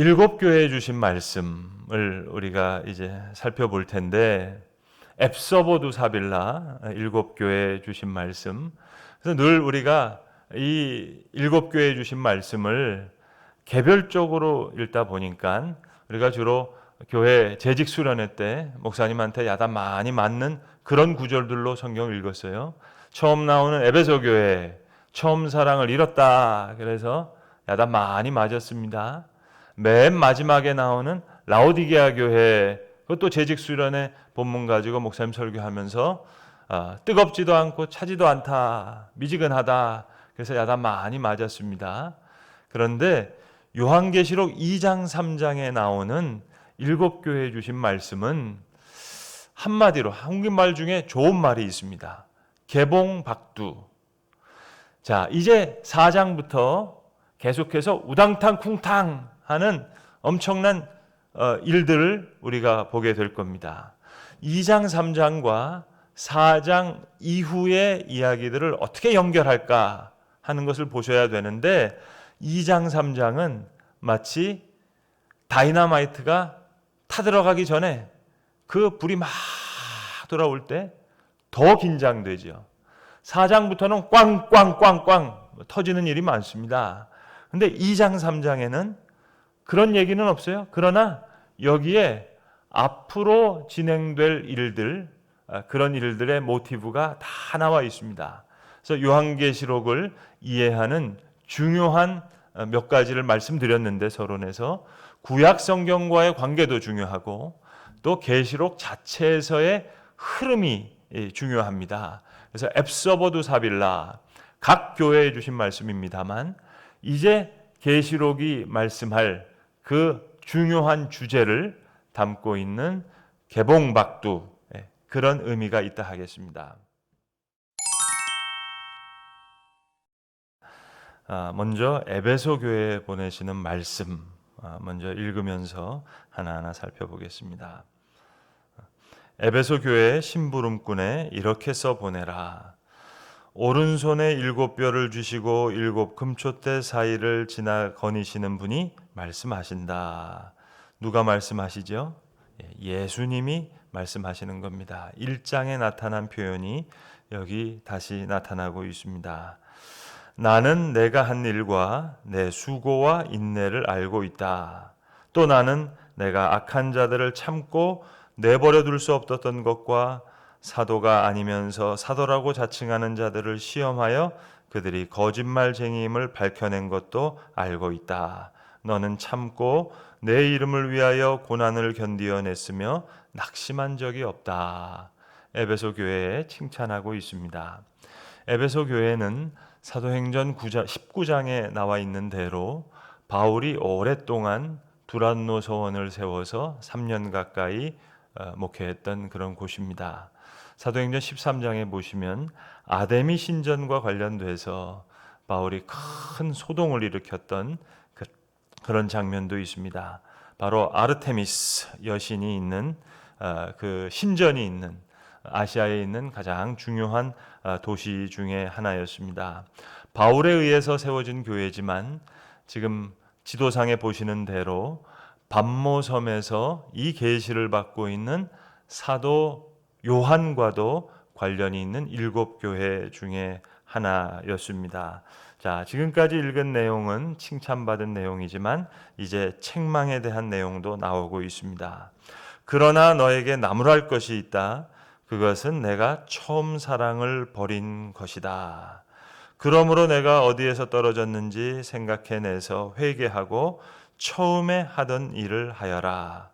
일곱 교회에 주신 말씀을 우리가 이제 살펴볼 텐데, 앱서보두 사빌라 일곱 교회에 주신 말씀. 그래서 늘 우리가 이 일곱 교회에 주신 말씀을 개별적으로 읽다 보니까 우리가 주로 교회 재직 수련회 때 목사님한테 야단 많이 맞는 그런 구절들로 성경을 읽었어요. 처음 나오는 에베소 교회, 처음 사랑을 잃었다. 그래서 야단 많이 맞았습니다. 맨 마지막에 나오는 라오디게아 교회, 그것도 재직 수련회 본문 가지고 목사님 설교하면서 뜨겁지도 않고 차지도 않다, 미지근하다. 그래서 야단 많이 맞았습니다. 그런데 요한계시록 2장 3장에 나오는 일곱 교회에 주신 말씀은 한마디로 한국말 중에 좋은 말이 있습니다. 개봉박두. 자, 이제 4장부터 계속해서 우당탕 쿵탕 하는 엄청난 일들을 우리가 보게 될 겁니다. 2장 3장과 4장 이후의 이야기들을 어떻게 연결할까 하는 것을 보셔야 되는데, 2장 3장은 마치 다이너마이트가 타들어가기 전에 그 불이 막 돌아올 때 더 긴장되죠. 4장부터는 꽝꽝꽝꽝 터지는 일이 많습니다. 근데 2장 3장에는 그런 얘기는 없어요. 그러나 여기에 앞으로 진행될 일들, 그런 일들의 모티브가 다 나와 있습니다. 그래서 요한계시록을 이해하는 중요한 몇 가지를 말씀드렸는데, 서론에서 구약 성경과의 관계도 중요하고 또 계시록 자체에서의 흐름이 중요합니다. 그래서 앱서보두 사빌라, 각 교회에 주신 말씀입니다만, 이제 계시록이 말씀할 그 중요한 주제를 담고 있는 개봉박두, 그런 의미가 있다 하겠습니다. 먼저 에베소 교회에 보내시는 말씀 먼저 읽으면서 하나하나 살펴보겠습니다. 에베소 교회의 심부름꾼에 이렇게 써보내라. 오른손에 7뼈를 주시고 7 금초대 사이를 지나 거니시는 분이 말씀하신다. 누가 말씀하시죠? 예수님이 말씀하시는 겁니다. 1장에 나타난 표현이 여기 다시 나타나고 있습니다. 나는 내가 한 일과 내 수고와 인내를 알고 있다. 또 나는 내가 악한 자들을 참고 내버려 둘 수 없었던 것과 사도가 아니면서 사도라고 자칭하는 자들을 시험하여 그들이 거짓말쟁이임을 밝혀낸 것도 알고 있다. 너는 참고 내 이름을 위하여 고난을 견디어냈으며 낙심한 적이 없다. 에베소 교회에 칭찬하고 있습니다. 에베소 교회는 사도행전 19장에 나와 있는 대로 바울이 오랫동안 두란노 서원을 세워서 3년 가까이 목회했던 그런 곳입니다. 사도행전 13장에 보시면 아데미 신전과 관련돼서 바울이 큰 소동을 일으켰던 그런 장면도 있습니다. 바로 아르테미스 여신이 있는 그 신전이 있는 아시아에 있는 가장 중요한 도시 중에 하나였습니다. 바울에 의해서 세워진 교회지만 지금 지도상에 보시는 대로 밤모섬에서 이 계시를 받고 있는 사도 요한과도 관련이 있는 7교회 중에 하나였습니다. 자, 지금까지 읽은 내용은 칭찬받은 내용이지만 이제 책망에 대한 내용도 나오고 있습니다. 그러나 너에게 나무랄 것이 있다. 그것은 내가 처음 사랑을 버린 것이다. 그러므로 내가 어디에서 떨어졌는지 생각해내서 회개하고 처음에 하던 일을 하여라.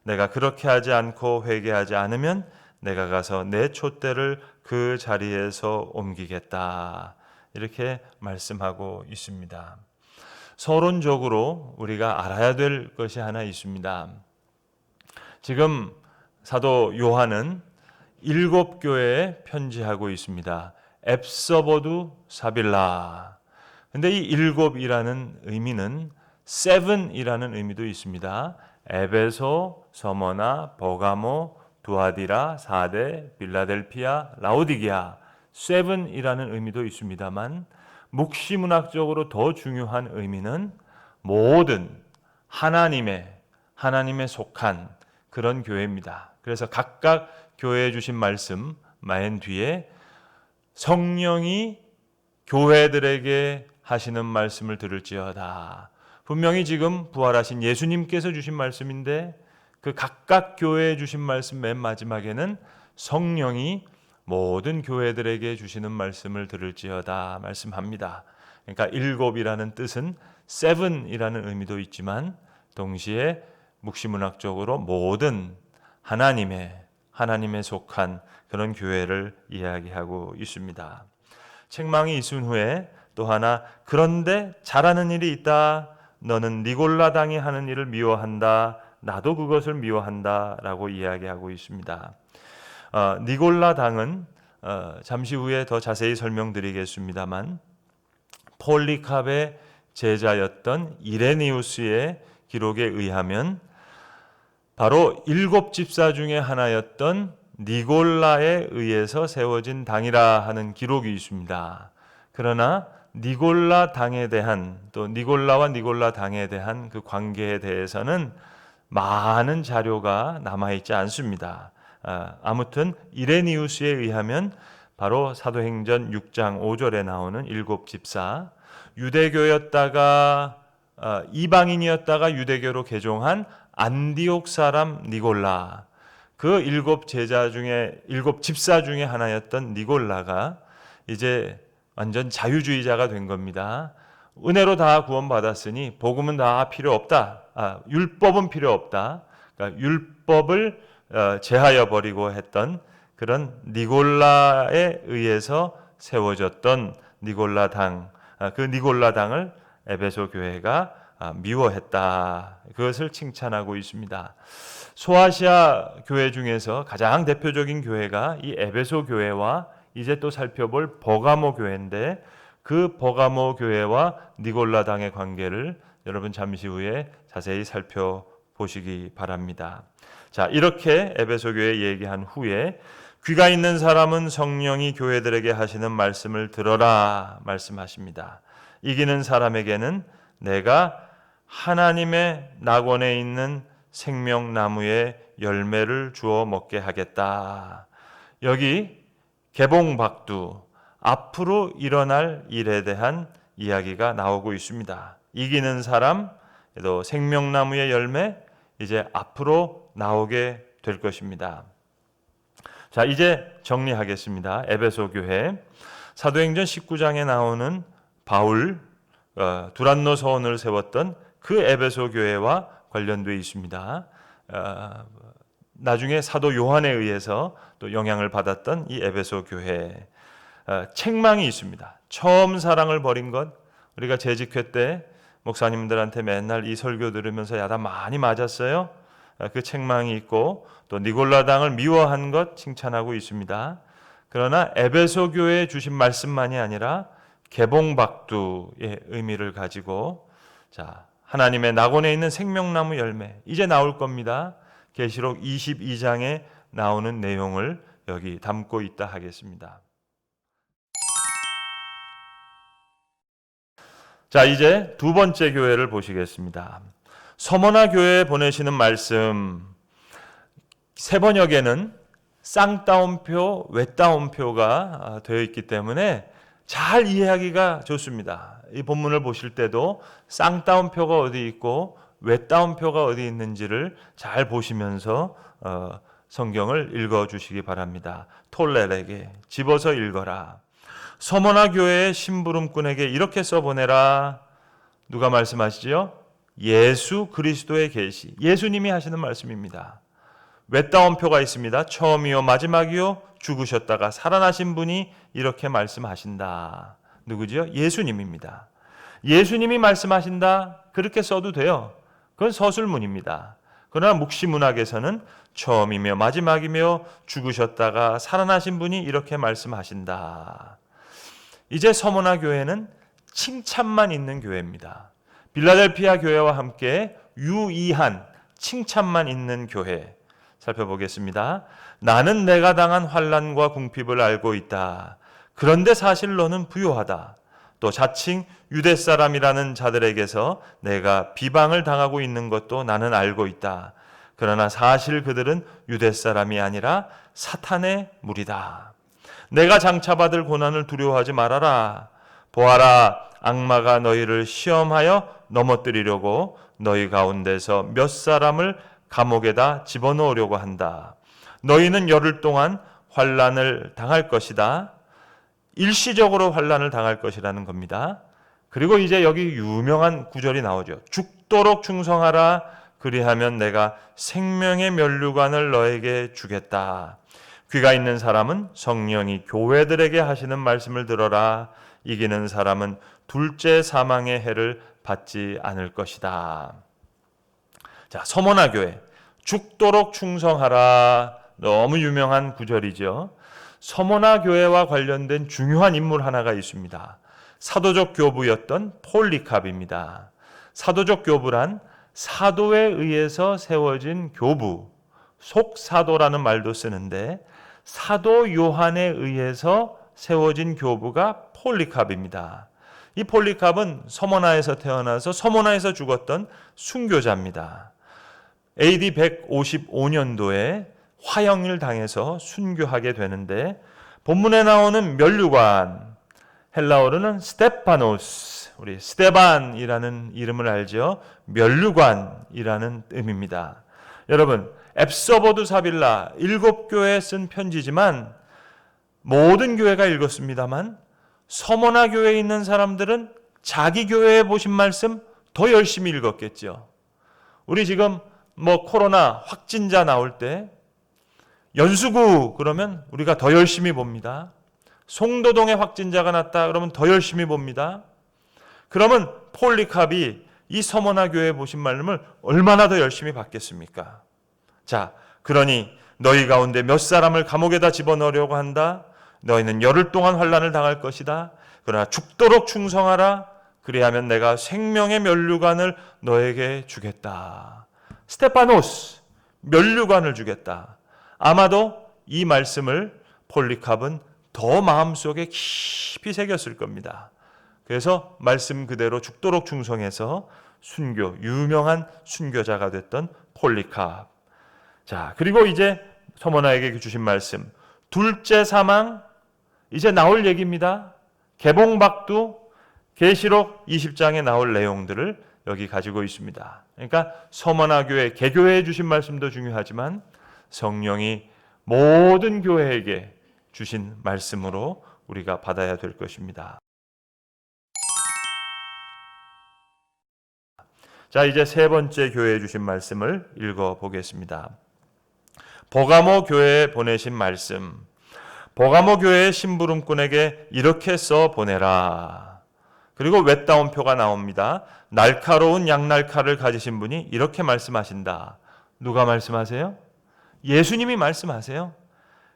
내가 그렇게 하지 않고 회개하지 않으면 내가 가서 내 촛대를 그 자리에서 옮기겠다. 이렇게 말씀하고 있습니다. 서론적으로 우리가 알아야 될 것이 하나 있습니다. 지금 사도 요한은 7교회에 편지하고 있습니다. 앱서보두 사빌라. 근데 이 7이라는 의미는 7이라는 의미도 있습니다. 에베소, 서머나, 버가모, 두아디라, 사데, 빌라델피아, 라오디게아 7이라는 의미도 있습니다만 묵시문학적으로 더 중요한 의미는 모든 하나님에 속한 그런 교회입니다. 그래서 각각 교회에 주신 말씀 맨 뒤에 성령이 교회들에게 하시는 말씀을 들을지어다. 분명히 지금 부활하신 예수님께서 주신 말씀인데 그 각각 교회에 주신 말씀 맨 마지막에는 성령이 모든 교회들에게 주시는 말씀을 들을지어다 말씀합니다. 그러니까 일곱이라는 뜻은 seven이라는 의미도 있지만 동시에 묵시문학적으로 모든 하나님에 속한 그런 교회를 이야기하고 있습니다. 책망이 있은 후에 또 하나 그런데 잘하는 일이 있다. 너는 니골라 당이 하는 일을 미워한다. 나도 그것을 미워한다 라고 이야기하고 있습니다. 니골라 당은 잠시 후에 더 자세히 설명드리겠습니다만 폴리캅의 제자였던 이레니우스의 기록에 의하면 바로 일곱 집사 중에 하나였던 니골라에 의해서 세워진 당이라 하는 기록이 있습니다. 그러나 니골라 당에 대한 또 니골라와 니골라 당에 대한 그 관계에 대해서는 많은 자료가 남아있지 않습니다. 아무튼 이레니우스에 의하면 바로 사도행전 6장 5절에 나오는 일곱 집사, 유대교였다가 이방인이었다가 유대교로 개종한 안디옥 사람 니골라, 그 일곱 집사 중에 하나였던 니골라가 이제 완전 자유주의자가 된 겁니다. 은혜로 다 구원받았으니 복음은 다 필요 없다. 율법은 필요 없다. 그러니까 율법을 제하여 버리고 했던 그런 니골라에 의해서 세워졌던 니골라 당, 그 니골라 당을 에베소 교회가 미워했다. 그것을 칭찬하고 있습니다. 소아시아 교회 중에서 가장 대표적인 교회가 이 에베소 교회와 이제 또 살펴볼 버가모 교회인데 그 버가모 교회와 니골라 당의 관계를 여러분 잠시 후에 자세히 살펴보시기 바랍니다. 자, 이렇게 에베소 교회 얘기한 후에 귀가 있는 사람은 성령이 교회들에게 하시는 말씀을 들어라 말씀하십니다. 이기는 사람에게는 내가 하나님의 낙원에 있는 생명나무의 열매를 주어 먹게 하겠다. 여기 개봉박두, 앞으로 일어날 일에 대한 이야기가 나오고 있습니다. 이기는 사람, 또 생명나무의 열매, 이제 앞으로 나오게 될 것입니다. 자, 이제 정리하겠습니다. 에베소 교회 사도행전 19장에 나오는 바울 두란노 서원을 세웠던 그 에베소 교회와 관련되어 있습니다. 나중에 사도 요한에 의해서 또 영향을 받았던 이 에베소 교회 책망이 있습니다. 처음 사랑을 버린 것, 우리가 재직회 때 목사님들한테 맨날 이 설교 들으면서 야단 많이 맞았어요. 그 책망이 있고 또 니골라 당을 미워한 것 칭찬하고 있습니다. 그러나 에베소 교회에 주신 말씀만이 아니라 개봉박두의 의미를 가지고 자, 하나님의 낙원에 있는 생명나무 열매 이제 나올 겁니다. 계시록 22장에 나오는 내용을 여기 담고 있다 하겠습니다. 자, 이제 두 번째 교회를 보시겠습니다. 서머나 교회에 보내시는 말씀, 세 번역에는 쌍따옴표, 외따옴표가 되어 있기 때문에 잘 이해하기가 좋습니다. 이 본문을 보실 때도 쌍따옴표가 어디 있고 외따옴표가 어디 있는지를 잘 보시면서 성경을 읽어주시기 바랍니다. 톨렐에게 집어서 읽어라. 서머나 교회의 심부름꾼에게 이렇게 써보내라. 누가 말씀하시죠? 예수 그리스도의 계시, 예수님이 하시는 말씀입니다. 외따옴표가 있습니다. 처음이요 마지막이요 죽으셨다가 살아나신 분이 이렇게 말씀하신다. 누구지요? 예수님입니다. 예수님이 말씀하신다. 그렇게 써도 돼요. 그건 서술문입니다. 그러나 묵시문학에서는 처음이며 마지막이며 죽으셨다가 살아나신 분이 이렇게 말씀하신다. 이제 서머나 교회는 칭찬만 있는 교회입니다. 빌라델피아 교회와 함께 유의한 칭찬만 있는 교회 살펴보겠습니다. 나는 내가 당한 환난과 궁핍을 알고 있다. 그런데 사실 너는 부요하다. 또 자칭 유대 사람이라는 자들에게서 내가 비방을 당하고 있는 것도 나는 알고 있다. 그러나 사실 그들은 유대 사람이 아니라 사탄의 무리다. 내가 장차받을 고난을 두려워하지 말아라. 보아라, 악마가 너희를 시험하여 넘어뜨리려고 너희 가운데서 몇 사람을 감옥에다 집어넣으려고 한다. 너희는 열흘 동안 환난을 당할 것이다. 일시적으로 환난을 당할 것이라는 겁니다. 그리고 이제 여기 유명한 구절이 나오죠. 죽도록 충성하라. 그리하면 내가 생명의 면류관을 너에게 주겠다. 귀가 있는 사람은 성령이 교회들에게 하시는 말씀을 들어라. 이기는 사람은 둘째 사망의 해를 받지 않을 것이다. 자, 서머나 교회, 죽도록 충성하라. 너무 유명한 구절이죠. 서머나 교회와 관련된 중요한 인물 하나가 있습니다. 사도적 교부였던 폴리캅입니다. 사도적 교부란 사도에 의해서 세워진 교부, 속사도라는 말도 쓰는데 사도 요한에 의해서 세워진 교부가 폴리캅입니다. 이 폴리캅은 서머나에서 태어나서 서머나에서 죽었던 순교자입니다. AD 155년도에 화형을 당해서 순교하게 되는데 본문에 나오는 면류관, 헬라어로는 스테파노스, 우리 스테반이라는 이름을 알죠. 면류관이라는 의미입니다. 여러분, 앱서버드 사빌라 7교회에 쓴 편지지만 모든 교회가 읽었습니다만 서머나 교회에 있는 사람들은 자기 교회에 보신 말씀 더 열심히 읽었겠죠. 우리 지금 코로나 확진자 나올 때 연수구 그러면 우리가 더 열심히 봅니다. 송도동에 확진자가 났다 그러면 더 열심히 봅니다. 그러면 폴리캅이 이 서머나 교회에 보신 말씀을 얼마나 더 열심히 받겠습니까? 자, 그러니 너희 가운데 몇 사람을 감옥에다 집어넣으려고 한다. 너희는 열흘 동안 환난을 당할 것이다. 그러나 죽도록 충성하라. 그리하면 내가 생명의 면류관을 너에게 주겠다. 스테파노스, 면류관을 주겠다. 아마도 이 말씀을 폴리캅은 더 마음속에 깊이 새겼을 겁니다. 그래서 말씀 그대로 죽도록 충성해서 순교, 유명한 순교자가 됐던 폴리캅. 자, 그리고 이제 서머나에게 주신 말씀, 둘째 사망, 이제 나올 얘기입니다. 개봉박두, 계시록 20장에 나올 내용들을 여기 가지고 있습니다. 그러니까 서머나 교회, 개교회에 주신 말씀도 중요하지만 성령이 모든 교회에게 주신 말씀으로 우리가 받아야 될 것입니다. 자, 이제 세 번째 교회에 주신 말씀을 읽어보겠습니다. 버가모 교회에 보내신 말씀. 버가모 교회의 심부름꾼에게 이렇게 써 보내라. 그리고 웹다운표가 나옵니다. 날카로운 양날칼을 가지신 분이 이렇게 말씀하신다. 누가 말씀하세요? 예수님이 말씀하세요.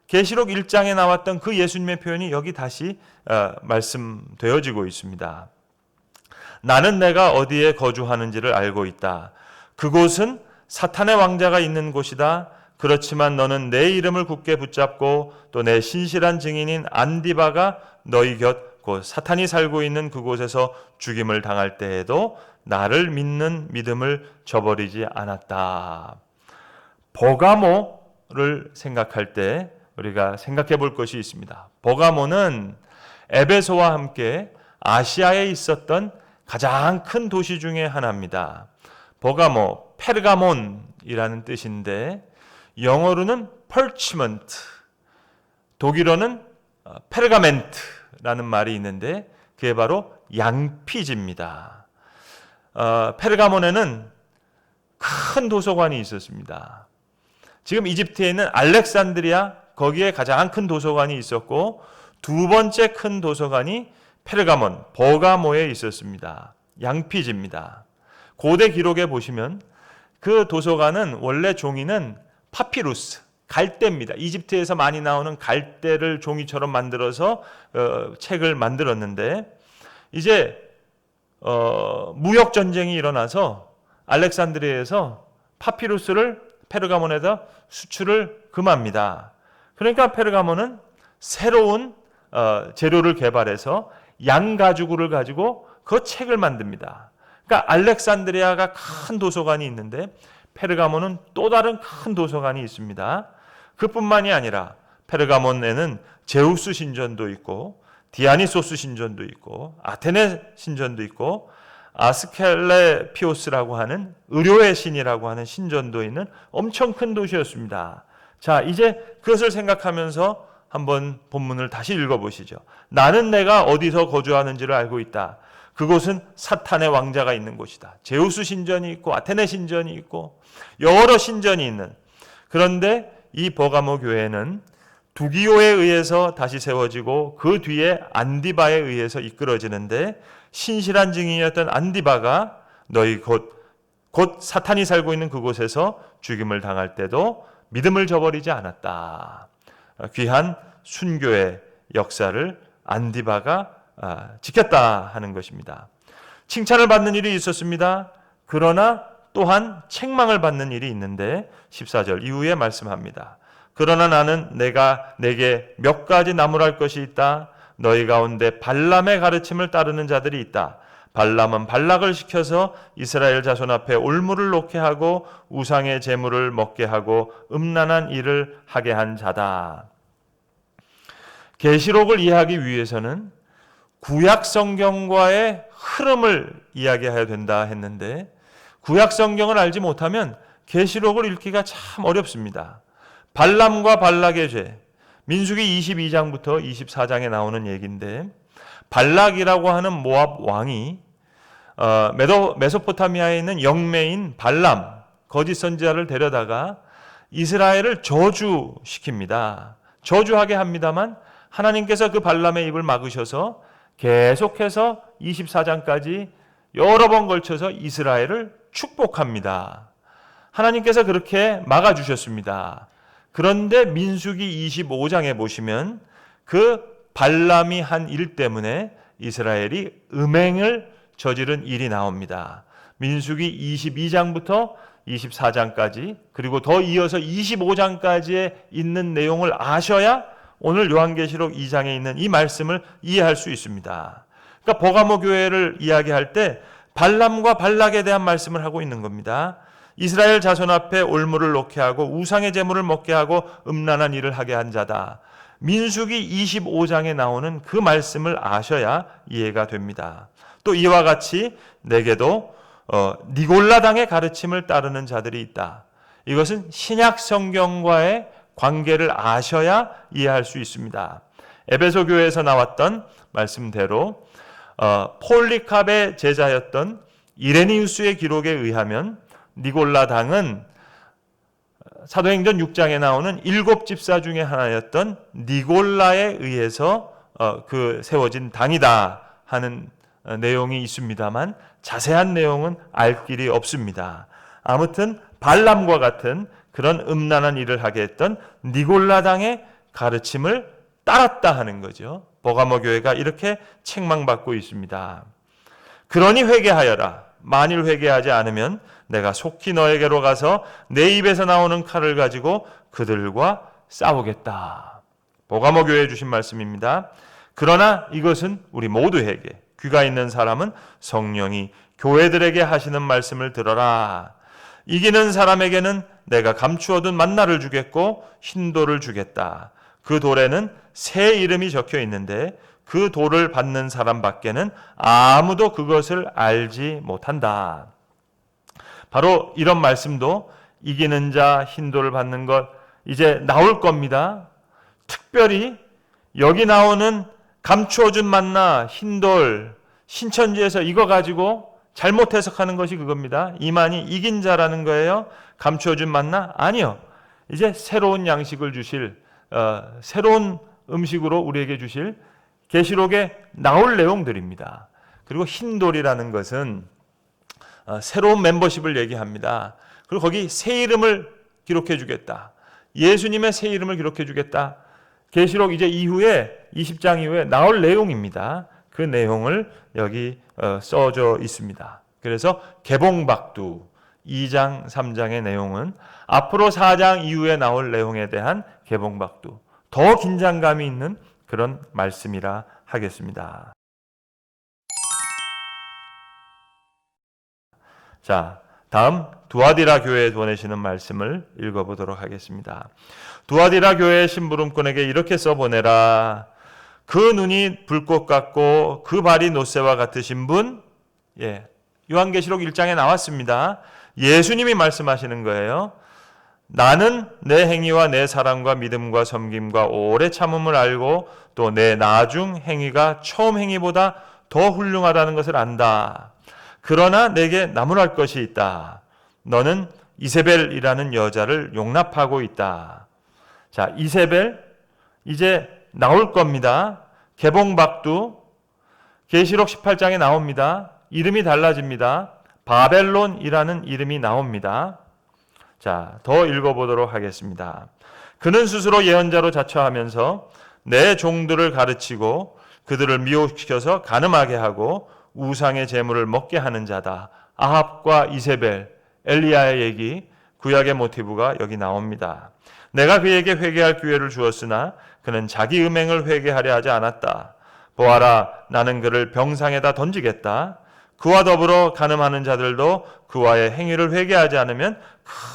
계시록 1장에 나왔던 그 예수님의 표현이 여기 다시 말씀되어지고 있습니다. 나는 내가 어디에 거주하는지를 알고 있다. 그곳은 사탄의 왕자가 있는 곳이다. 그렇지만 너는 내 이름을 굳게 붙잡고 또 내 신실한 증인인 안디바가 너희 곁 곧 사탄이 살고 있는 그곳에서 죽임을 당할 때에도 나를 믿는 믿음을 저버리지 않았다. 버가모를 생각할 때 우리가 생각해 볼 것이 있습니다. 버가모는 에베소와 함께 아시아에 있었던 가장 큰 도시 중에 하나입니다. 버가모, 페르가몬이라는 뜻인데 영어로는 parchment, 독일어는 페르가멘트라는 말이 있는데 그게 바로 양피지입니다. 페르가몬에는 큰 도서관이 있었습니다. 지금 이집트에 있는 알렉산드리아 거기에 가장 큰 도서관이 있었고 두 번째 큰 도서관이 페르가몬, 버가모에 있었습니다. 양피지입니다. 고대 기록에 보시면 그 도서관은 원래 종이는 파피루스, 갈대입니다. 이집트에서 많이 나오는 갈대를 종이처럼 만들어서 책을 만들었는데 이제 무역 전쟁이 일어나서 알렉산드리아에서 파피루스를 페르가몬에다 수출을 금합니다. 그러니까 페르가몬은 새로운 재료를 개발해서 양 가죽을 가지고 그 책을 만듭니다. 그러니까 알렉산드리아가 큰 도서관이 있는데 페르가몬은 또 다른 큰 도서관이 있습니다. 그뿐만이 아니라 페르가몬에는 제우스 신전도 있고 디아니소스 신전도 있고 아테네 신전도 있고 아스클레피오스라고 하는 의료의 신이라고 하는 신전도 있는 엄청 큰 도시였습니다. 자, 이제 그것을 생각하면서 한번 본문을 다시 읽어보시죠. 나는 내가 어디서 거주하는지를 알고 있다. 그곳은 사탄의 왕자가 있는 곳이다. 제우스 신전이 있고 아테네 신전이 있고 여러 신전이 있는. 그런데 이 버가모 교회는 두기오에 의해서 다시 세워지고 그 뒤에 안디바에 의해서 이끌어지는데 신실한 증인이었던 안디바가 너희 곧 사탄이 살고 있는 그곳에서 죽임을 당할 때도 믿음을 저버리지 않았다. 귀한 순교의 역사를 안디바가 지켰다 하는 것입니다. 칭찬을 받는 일이 있었습니다. 그러나 또한 책망을 받는 일이 있는데 14절 이후에 말씀합니다. 그러나 나는 내게 몇 가지 나무랄 것이 있다. 너희 가운데 발람의 가르침을 따르는 자들이 있다. 발람은 발락을 시켜서 이스라엘 자손 앞에 올무를 놓게 하고 우상의 제물을 먹게 하고 음란한 일을 하게 한 자다. 계시록을 이해하기 위해서는 구약 성경과의 흐름을 이야기해야 된다 했는데 구약 성경을 알지 못하면 계시록을 읽기가 참 어렵습니다. 발람과 발락의 죄, 민수기 22장부터 24장에 나오는 얘기인데 발락이라고 하는 모압 왕이 메소포타미아에 있는 영매인 발람, 거짓 선지자를 데려다가 이스라엘을 저주시킵니다. 저주하게 합니다만 하나님께서 그 발람의 입을 막으셔서 계속해서 24장까지 여러 번 걸쳐서 이스라엘을 축복합니다. 하나님께서 그렇게 막아주셨습니다. 그런데 민수기 25장에 보시면 그 발람이 한 일 때문에 이스라엘이 음행을 저지른 일이 나옵니다. 민수기 22장부터 24장까지 그리고 더 이어서 25장까지에 있는 내용을 아셔야 오늘 요한계시록 2장에 있는 이 말씀을 이해할 수 있습니다. 그러니까 버가모 교회를 이야기할 때 발람과 발락에 대한 말씀을 하고 있는 겁니다. 이스라엘 자손 앞에 올무를 놓게 하고 우상의 제물을 먹게 하고 음란한 일을 하게 한 자다. 민수기 25장에 나오는 그 말씀을 아셔야 이해가 됩니다. 또 이와 같이 내게도 니골라당의 가르침을 따르는 자들이 있다. 이것은 신약 성경과의 관계를 아셔야 이해할 수 있습니다. 에베소 교회에서 나왔던 말씀대로 폴리캅의 제자였던 이레니우스의 기록에 의하면 니골라당은 사도행전 6장에 나오는 7집사 중에 하나였던 니골라에 의해서 그 세워진 당이다 하는 내용이 있습니다만 자세한 내용은 알 길이 없습니다. 아무튼 발람과 같은 그런 음란한 일을 하게 했던 니골라당의 가르침을 따랐다 하는 거죠. 버가모 교회가 이렇게 책망받고 있습니다. 그러니 회개하여라. 만일 회개하지 않으면 내가 속히 너에게로 가서 내 입에서 나오는 칼을 가지고 그들과 싸우겠다. 버가모 교회에 주신 말씀입니다. 그러나 이것은 우리 모두에게 귀가 있는 사람은 성령이 교회들에게 하시는 말씀을 들어라. 이기는 사람에게는 내가 감추어둔 만나를 주겠고 흰돌을 주겠다. 그 돌에는 새 이름이 적혀 있는데 그 돌을 받는 사람밖에는 아무도 그것을 알지 못한다. 바로 이런 말씀도 이기는 자 흰돌을 받는 것 이제 나올 겁니다. 특별히 여기 나오는 감추어준 만나 흰돌 신천지에서 이거 가지고 잘못 해석하는 것이 그겁니다. 이만희 이긴 자라는 거예요. 감추어준 만나? 아니요. 이제 새로운 양식을 주실 새로운 음식으로 우리에게 주실 계시록에 나올 내용들입니다. 그리고 흰돌이라는 것은 새로운 멤버십을 얘기합니다. 그리고 거기 새 이름을 기록해 주겠다. 예수님의 새 이름을 기록해 주겠다. 계시록 이제 이후에 20장 이후에 나올 내용입니다. 그 내용을 여기 써져 있습니다. 그래서 개봉박두 2장 3장의 내용은 앞으로 4장 이후에 나올 내용에 대한 개봉박두 더 긴장감이 있는 그런 말씀이라 하겠습니다. 자, 다음 두아디라 교회에 보내시는 말씀을 읽어보도록 하겠습니다. 두아디라 교회의 심부름꾼에게 이렇게 써보내라. 그 눈이 불꽃 같고 그 발이 노새와 같으신 분, 요한계시록 1장에 나왔습니다. 예수님이 말씀하시는 거예요. 나는 내 행위와 내 사랑과 믿음과 섬김과 오래 참음을 알고 또 내 나중 행위가 처음 행위보다 더 훌륭하다는 것을 안다. 그러나 내게 나무랄 것이 있다. 너는 이세벨이라는 여자를 용납하고 있다. 자, 이세벨 이제 나올 겁니다. 개봉박두 계시록 18장에 나옵니다. 이름이 달라집니다. 바벨론이라는 이름이 나옵니다. 자, 더 읽어보도록 하겠습니다. 그는 스스로 예언자로 자처하면서 내 종들을 가르치고 그들을 미혹시켜서 간음하게 하고 우상의 제물을 먹게 하는 자다. 아합과 이세벨, 엘리야의 얘기, 구약의 모티브가 여기 나옵니다. 내가 그에게 회개할 기회를 주었으나 그는 자기 음행을 회개하려 하지 않았다. 보아라, 나는 그를 병상에다 던지겠다. 그와 더불어 간음하는 자들도 그와의 행위를 회개하지 않으면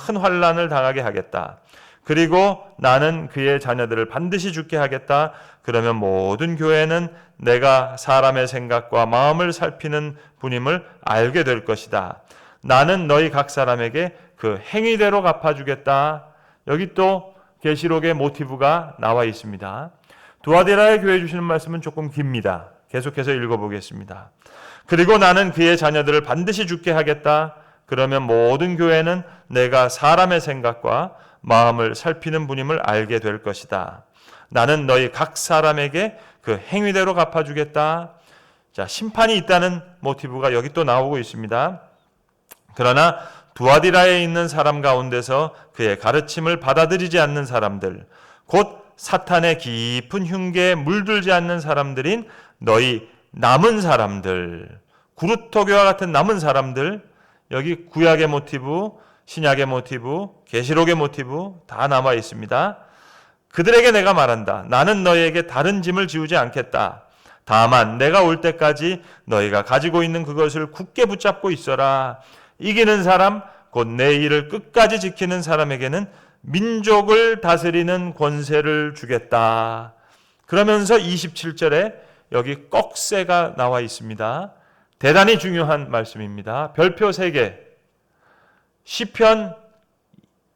큰 환난을 당하게 하겠다. 그리고 나는 그의 자녀들을 반드시 죽게 하겠다. 그러면 모든 교회는 내가 사람의 생각과 마음을 살피는 분임을 알게 될 것이다. 나는 너희 각 사람에게 그 행위대로 갚아주겠다. 여기 또 계시록의 모티브가 나와 있습니다. 두아디라의 교회 주시는 말씀은 조금 깁니다. 계속해서 읽어보겠습니다. 그리고 나는 그의 자녀들을 반드시 죽게 하겠다. 그러면 모든 교회는 내가 사람의 생각과 마음을 살피는 분임을 알게 될 것이다. 나는 너희 각 사람에게 그 행위대로 갚아주겠다. 자, 심판이 있다는 모티브가 여기 또 나오고 있습니다. 그러나 두아디라에 있는 사람 가운데서 그의 가르침을 받아들이지 않는 사람들, 곧 사탄의 깊은 흉계에 물들지 않는 사람들인 너희 남은 사람들, 구루토교와 같은 남은 사람들, 여기 구약의 모티브, 신약의 모티브, 계시록의 모티브 다 남아 있습니다. 그들에게 내가 말한다. 나는 너희에게 다른 짐을 지우지 않겠다. 다만 내가 올 때까지 너희가 가지고 있는 그것을 굳게 붙잡고 있어라. 이기는 사람, 곧 내 일을 끝까지 지키는 사람에게는 민족을 다스리는 권세를 주겠다. 그러면서 27절에 여기 꺽쇠가 나와 있습니다. 대단히 중요한 말씀입니다. 별표 3개. 시편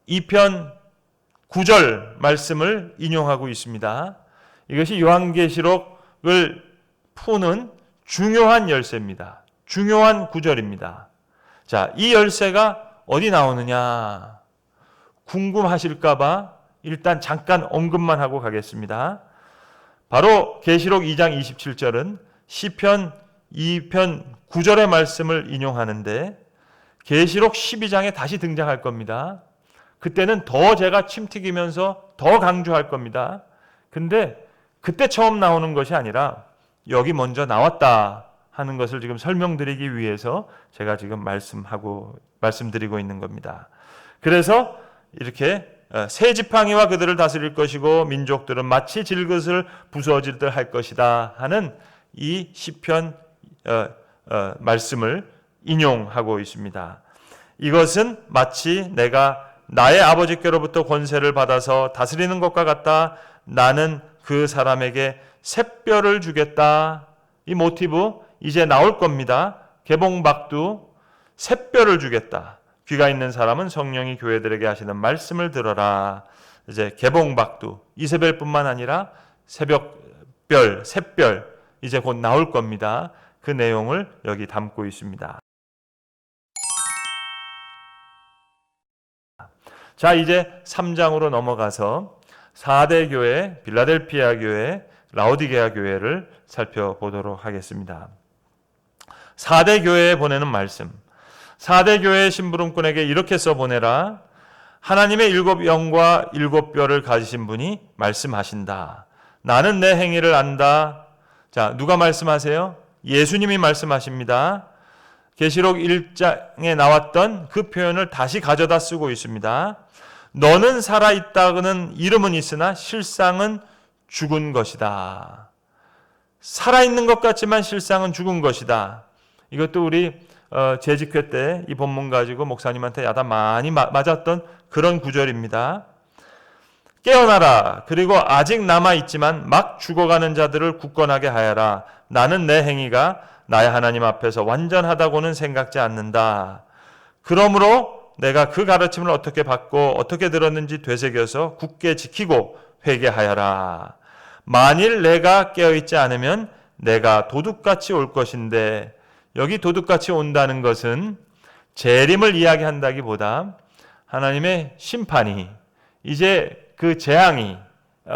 2편 9절 말씀을 인용하고 있습니다. 이것이 요한계시록을 푸는 중요한 열쇠입니다. 중요한 구절입니다. 자, 이 열쇠가 어디 나오느냐 궁금하실까봐 일단 잠깐 언급만 하고 가겠습니다. 바로 계시록 2장 27절은 시편 2편 9절의 말씀을 인용하는데 계시록 12장에 다시 등장할 겁니다. 그때는 더 제가 침 튀기면서 더 강조할 겁니다. 근데 그때 처음 나오는 것이 아니라 여기 먼저 나왔다 하는 것을 지금 설명드리기 위해서 제가 지금 말씀드리고 있는 겁니다. 그래서 이렇게 새 지팡이와 그들을 다스릴 것이고 민족들은 마치 질것을 부서질 듯 할 것이다 하는 이 시편 말씀을 인용하고 있습니다. 이것은 마치 내가 나의 아버지께로부터 권세를 받아서 다스리는 것과 같다. 나는 그 사람에게 샛별을 주겠다. 이 모티브 이제 나올 겁니다. 개봉박두 샛별을 주겠다. 귀가 있는 사람은 성령이 교회들에게 하시는 말씀을 들어라. 이제 개봉박두 이세벨뿐만 아니라 새벽별, 샛별 이제 곧 나올 겁니다. 그 내용을 여기 담고 있습니다. 자, 이제 3장으로 넘어가서 4대 교회, 빌라델피아 교회, 라오디게아 교회를 살펴보도록 하겠습니다. 4대 교회에 보내는 말씀. 4대 교회의 심부름꾼에게 이렇게 써보내라. 하나님의 7영과 7뼈를 가지신 분이 말씀하신다. 나는 내 행위를 안다. 자, 누가 말씀하세요? 예수님이 말씀하십니다. 계시록 1장에 나왔던 그 표현을 다시 가져다 쓰고 있습니다. 너는 살아있다는 이름은 있으나 실상은 죽은 것이다. 살아있는 것 같지만 실상은 죽은 것이다. 이것도 우리 재직회 때 이 본문 가지고 목사님한테 야단 많이 맞았던 그런 구절입니다. 깨어나라. 그리고 아직 남아있지만 막 죽어가는 자들을 굳건하게 하여라. 나는 내 행위가 나의 하나님 앞에서 완전하다고는 생각지 않는다. 그러므로 내가 그 가르침을 어떻게 받고 어떻게 들었는지 되새겨서 굳게 지키고 회개하여라. 만일 내가 깨어있지 않으면 내가 도둑같이 올 것인데, 여기 도둑같이 온다는 것은 재림을 이야기한다기보다 하나님의 심판이, 이제 그 재앙이,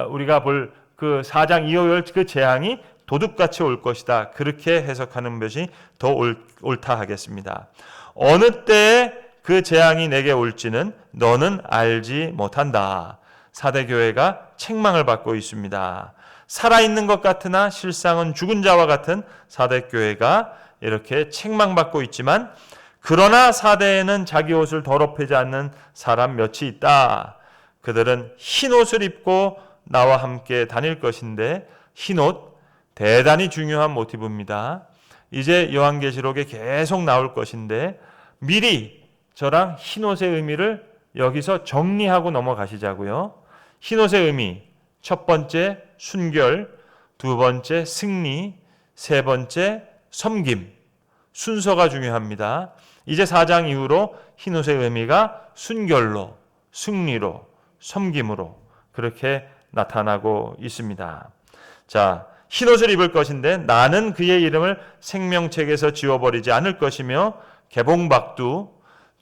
우리가 볼 그 4장 이후의 그 재앙이 도둑같이 올 것이다. 그렇게 해석하는 것이 더 옳다 하겠습니다. 어느 때에 그 재앙이 내게 올지는 너는 알지 못한다. 사대교회가 책망을 받고 있습니다. 살아있는 것 같으나 실상은 죽은 자와 같은 사대교회가 이렇게 책망받고 있지만, 그러나 사대에는 자기 옷을 더럽히지 않는 사람 몇이 있다. 그들은 흰 옷을 입고 나와 함께 다닐 것인데, 흰옷 대단히 중요한 모티브입니다. 이제 요한계시록에 계속 나올 것인데 미리 저랑 흰옷의 의미를 여기서 정리하고 넘어가시자고요. 흰옷의 의미, 첫 번째 순결, 두 번째 승리, 세 번째 섬김. 순서가 중요합니다. 이제 4장 이후로 흰옷의 의미가 순결로, 승리로, 섬김으로 그렇게 나타나고 있습니다. 자, 흰옷을 입을 것인데 나는 그의 이름을 생명책에서 지워버리지 않을 것이며, 개봉박두,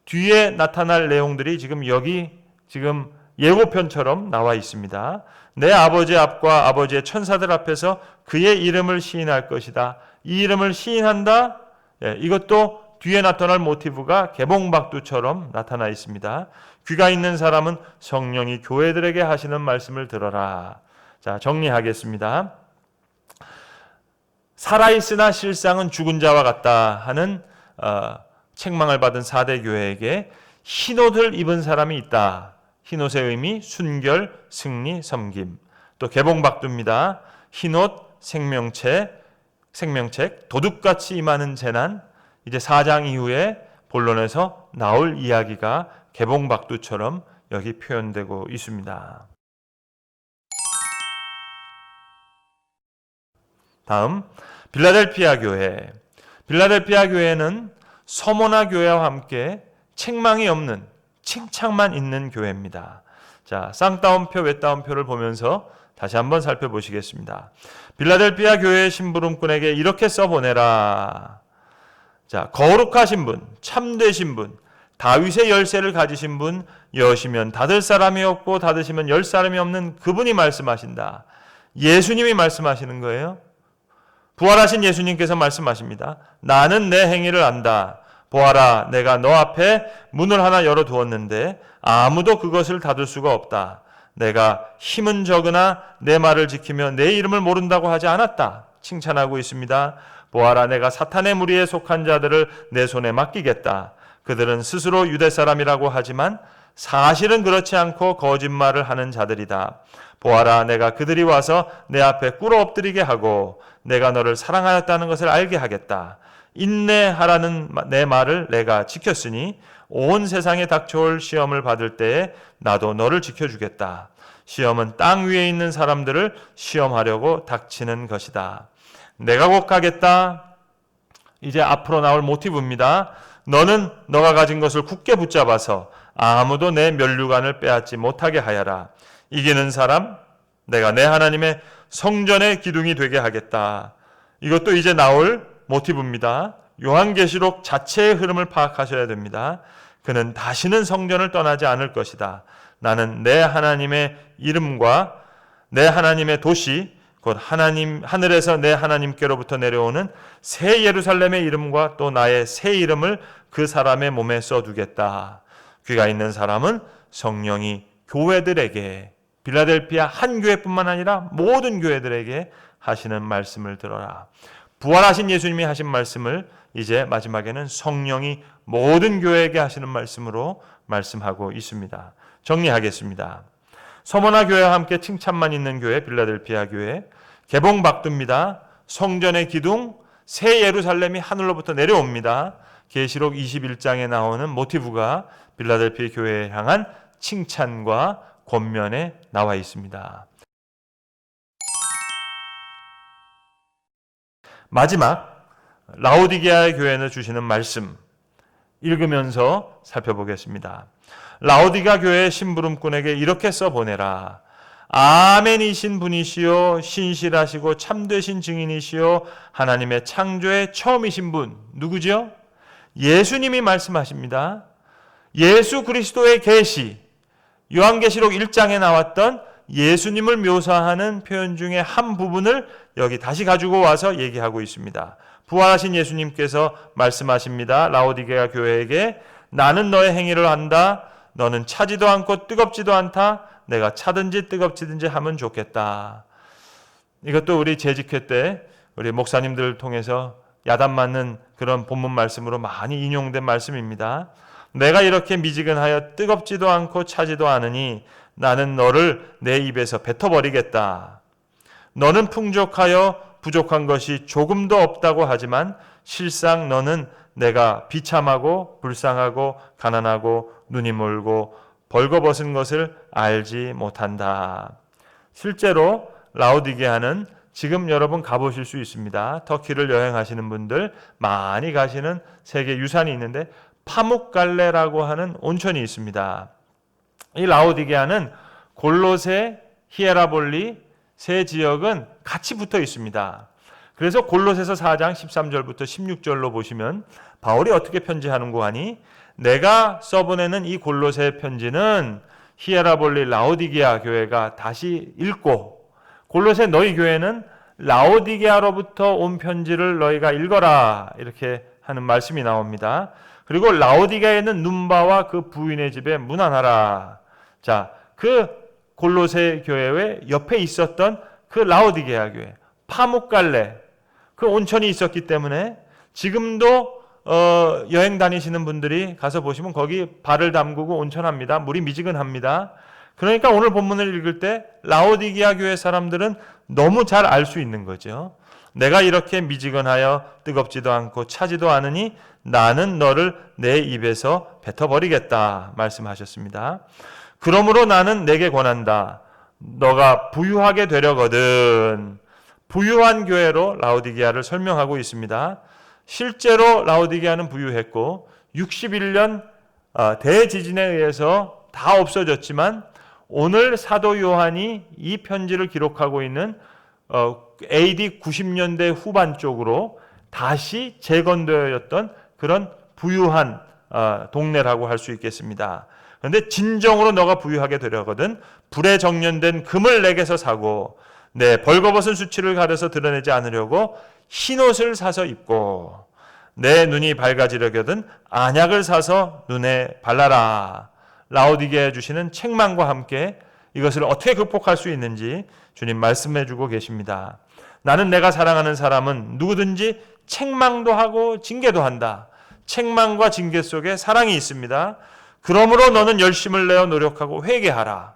뒤에 나타날 내용들이 지금 여기 지금 예고편처럼 나와 있습니다. 내 아버지 앞과 아버지의 천사들 앞에서 그의 이름을 시인할 것이다. 이 이름을 시인한다. 이것도 뒤에 나타날 모티브가 개봉박두처럼 나타나 있습니다. 귀가 있는 사람은 성령이 교회들에게 하시는 말씀을 들어라. 자, 정리하겠습니다. 살아있으나 실상은 죽은 자와 같다 하는 책망을 받은 사대교회에게 흰옷을 입은 사람이 있다. 흰옷의 의미 순결, 승리, 섬김. 또 개봉박두입니다. 흰옷, 생명책, 도둑같이 임하는 재난. 이제 4장 이후에 본론에서 나올 이야기가 개봉박두처럼 여기 표현되고 있습니다. 다음 빌라델피아 교회. 빌라델피아 교회는 서모나 교회와 함께 책망이 없는, 칭찬만 있는 교회입니다. 자, 쌍따옴표, 외따옴표를 보면서 다시 한번 살펴보시겠습니다. 빌라델피아 교회의 심부름꾼에게 이렇게 써보내라. 자, 거룩하신 분, 참되신 분, 다윗의 열쇠를 가지신 분, 여시면 닫을 사람이 없고 닫으시면 열 사람이 없는 그분이 말씀하신다. 예수님이 말씀하시는 거예요. 부활하신 예수님께서 말씀하십니다. 나는 내 행위를 안다. 보아라, 내가 너 앞에 문을 하나 열어두었는데 아무도 그것을 닫을 수가 없다. 내가 힘은 적으나 내 말을 지키며 내 이름을 모른다고 하지 않았다. 칭찬하고 있습니다. 보아라, 내가 사탄의 무리에 속한 자들을 내 손에 맡기겠다. 그들은 스스로 유대 사람이라고 하지만 사실은 그렇지 않고 거짓말을 하는 자들이다. 보아라, 내가 그들이 와서 내 앞에 꿇어 엎드리게 하고 내가 너를 사랑하였다는 것을 알게 하겠다. 인내하라는 내 말을 내가 지켰으니 온 세상에 닥쳐올 시험을 받을 때에 나도 너를 지켜주겠다. 시험은 땅 위에 있는 사람들을 시험하려고 닥치는 것이다. 내가 곧 가겠다. 이제 앞으로 나올 모티브입니다. 너는 너가 가진 것을 굳게 붙잡아서 아무도 내 면류관을 빼앗지 못하게 하여라. 이기는 사람, 내가 내 하나님의 성전의 기둥이 되게 하겠다. 이것도 이제 나올 모티브입니다. 요한계시록 자체의 흐름을 파악하셔야 됩니다. 그는 다시는 성전을 떠나지 않을 것이다. 나는 내 하나님의 이름과 내 하나님의 도시, 곧 하늘에서 내 하나님께로부터 내려오는 새 예루살렘의 이름과 또 나의 새 이름을 그 사람의 몸에 써두겠다. 귀가 있는 사람은 성령이 교회들에게, 빌라델피아 한 교회뿐만 아니라 모든 교회들에게 하시는 말씀을 들어라. 부활하신 예수님이 하신 말씀을 이제 마지막에는 성령이 모든 교회에게 하시는 말씀으로 말씀하고 있습니다. 정리하겠습니다. 서머나 교회와 함께 칭찬만 있는 교회, 빌라델피아 교회. 개봉박두입니다. 성전의 기둥, 새 예루살렘이 하늘로부터 내려옵니다. 계시록 21장에 나오는 모티브가 빌라델피아 교회에 향한 칭찬과 권면에 나와 있습니다. 마지막 라오디게아 교회는 주시는 말씀 읽으면서 살펴보겠습니다. 라오디게아 교회의 심부름꾼에게 이렇게 써보내라. 아멘이신 분이시요 신실하시고 참되신 증인이시요 하나님의 창조의 처음이신 분 누구죠? 예수님이 말씀하십니다. 예수 그리스도의 계시, 요한계시록 1장에 나왔던 예수님을 묘사하는 표현 중에 한 부분을 여기 다시 가지고 와서 얘기하고 있습니다. 부활하신 예수님께서 말씀하십니다. 라오디게아 교회에게 나는 너의 행위를 안다. 너는 차지도 않고 뜨겁지도 않다. 내가 차든지 뜨겁지든지 하면 좋겠다. 이것도 우리 재직회 때 우리 목사님들을 통해서 야단 맞는 그런 본문 말씀으로 많이 인용된 말씀입니다. 내가 이렇게 미지근하여 뜨겁지도 않고 차지도 않으니 나는 너를 내 입에서 뱉어버리겠다. 너는 풍족하여 부족한 것이 조금도 없다고 하지만 실상 너는 내가 비참하고 불쌍하고 가난하고 눈이 멀고 벌거벗은 것을 알지 못한다. 실제로 라오디게아는 지금 여러분 가보실 수 있습니다. 터키를 여행하시는 분들 많이 가시는 세계 유산이 있는데 파묵갈레라고 하는 온천이 있습니다. 이 라오디게아는 골로새, 히에라볼리 세 지역은 같이 붙어 있습니다. 그래서 골로새서 4장 13절부터 16절로 보시면 바울이 어떻게 편지하는고 하니 내가 써보내는 이 골로새 편지는 히에라볼리 라오디게아 교회가 다시 읽고 골로새 너희 교회는 라오디게아로부터 온 편지를 너희가 읽어라 이렇게 하는 말씀이 나옵니다. 그리고 라오디게아에 있는 눈바와 그 부인의 집에 문안하라. 자, 그 골로새 교회 옆에 있었던 그 라오디게아 교회 파묵갈레 그 온천이 있었기 때문에 지금도 여행 다니시는 분들이 가서 보시면 거기 발을 담그고 온천합니다. 물이 미지근합니다. 그러니까 오늘 본문을 읽을 때 라오디게아 교회 사람들은 너무 잘 알 수 있는 거죠. 내가 이렇게 미지근하여 뜨겁지도 않고 차지도 않으니 나는 너를 내 입에서 뱉어버리겠다 말씀하셨습니다. 그러므로 나는 내게 권한다. 너가 부유하게 되려거든. 부유한 교회로 라오디게아를 설명하고 있습니다. 실제로 라오디게아는 부유했고 61년 대지진에 의해서 다 없어졌지만 오늘 사도 요한이 이 편지를 기록하고 있는 AD 90년대 후반 쪽으로 다시 재건되었던 그런 부유한 동네라고 할 수 있겠습니다. 그런데 진정으로 너가 부유하게 되려거든 불에 정련된 금을 내게서 사고 내 벌거벗은 수치를 가려서 드러내지 않으려고 흰옷을 사서 입고 내 눈이 밝아지려거든 안약을 사서 눈에 발라라. 라오디게아에 주시는 책망과 함께 이것을 어떻게 극복할 수 있는지 주님 말씀해 주고 계십니다. 나는 내가 사랑하는 사람은 누구든지 책망도 하고 징계도 한다. 책망과 징계 속에 사랑이 있습니다. 그러므로 너는 열심을 내어 노력하고 회개하라.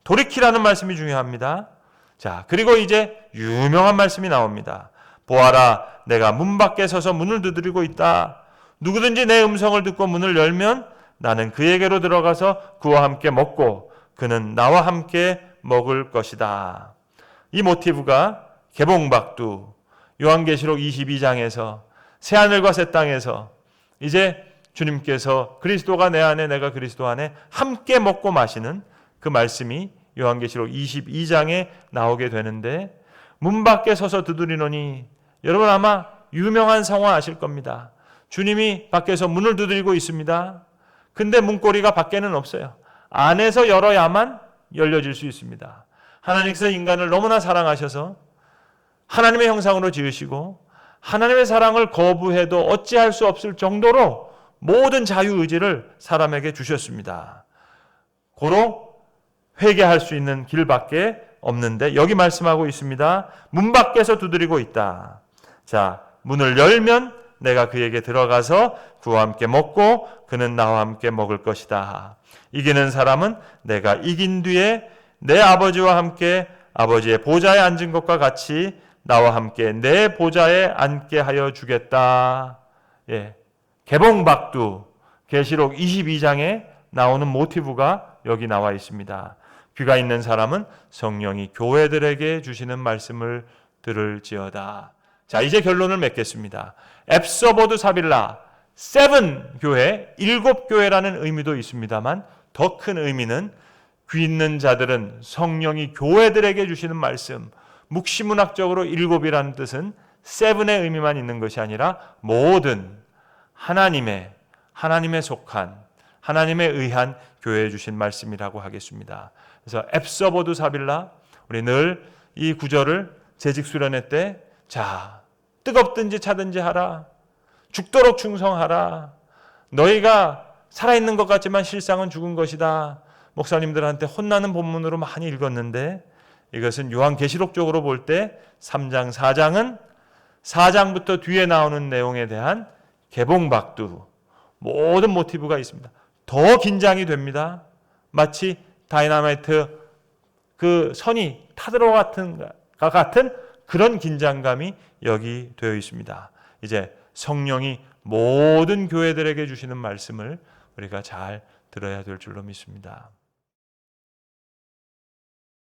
돌이키라는 말씀이 중요합니다. 자, 그리고 이제 유명한 말씀이 나옵니다. 보아라, 내가 문 밖에 서서 문을 두드리고 있다. 누구든지 내 음성을 듣고 문을 열면 나는 그에게로 들어가서 그와 함께 먹고 그는 나와 함께 먹을 것이다. 이 모티브가 개봉박두 요한계시록 22장에서 새하늘과 새 땅에서 이제 주님께서 그리스도가 내 안에 내가 그리스도 안에 함께 먹고 마시는 그 말씀이 요한계시록 22장에 나오게 되는데 문 밖에 서서 두드리노니 여러분 아마 유명한 상황 아실 겁니다. 주님이 밖에서 문을 두드리고 있습니다. 근데 문고리가 밖에는 없어요. 안에서 열어야만 열려질 수 있습니다. 하나님께서 인간을 너무나 사랑하셔서 하나님의 형상으로 지으시고 하나님의 사랑을 거부해도 어찌할 수 없을 정도로 모든 자유의지를 사람에게 주셨습니다. 고로 회개할 수 있는 길밖에 없는데 여기 말씀하고 있습니다. 문 밖에서 두드리고 있다. 자, 문을 열면 내가 그에게 들어가서 그와 함께 먹고 그는 나와 함께 먹을 것이다. 이기는 사람은 내가 이긴 뒤에 내 아버지와 함께 아버지의 보좌에 앉은 것과 같이 나와 함께 내 보좌에 앉게 하여 주겠다. 예, 개봉박두, 계시록 22장에 나오는 모티브가 여기 나와 있습니다. 귀가 있는 사람은 성령이 교회들에게 주시는 말씀을 들을지어다. 자, 이제 결론을 맺겠습니다. 앱서보드 사빌라, 7 교회, 7 교회라는 의미도 있습니다만 더 큰 의미는 귀 있는 자들은 성령이 교회들에게 주시는 말씀, 묵시문학적으로 7이라는 뜻은 7의 의미만 있는 것이 아니라 모든 하나님에 속한, 하나님에 의한 교회에 주신 말씀이라고 하겠습니다. 그래서 앱서보드 사빌라, 우리 늘 이 구절을 재직 수련회 때, 자, 뜨겁든지 차든지 하라, 죽도록 충성하라, 너희가 살아있는 것 같지만 실상은 죽은 것이다. 목사님들한테 혼나는 본문으로 많이 읽었는데, 이것은 요한계시록 쪽으로 볼 때 3장, 4장은 4장부터 뒤에 나오는 내용에 대한 개봉박두, 모든 모티브가 있습니다. 더 긴장이 됩니다. 마치 다이너마이트 그 선이 타들어간 것 같은 그런 긴장감이 여기 되어 있습니다. 이제 성령이 모든 교회들에게 주시는 말씀을 우리가 잘 들어야 될 줄로 믿습니다.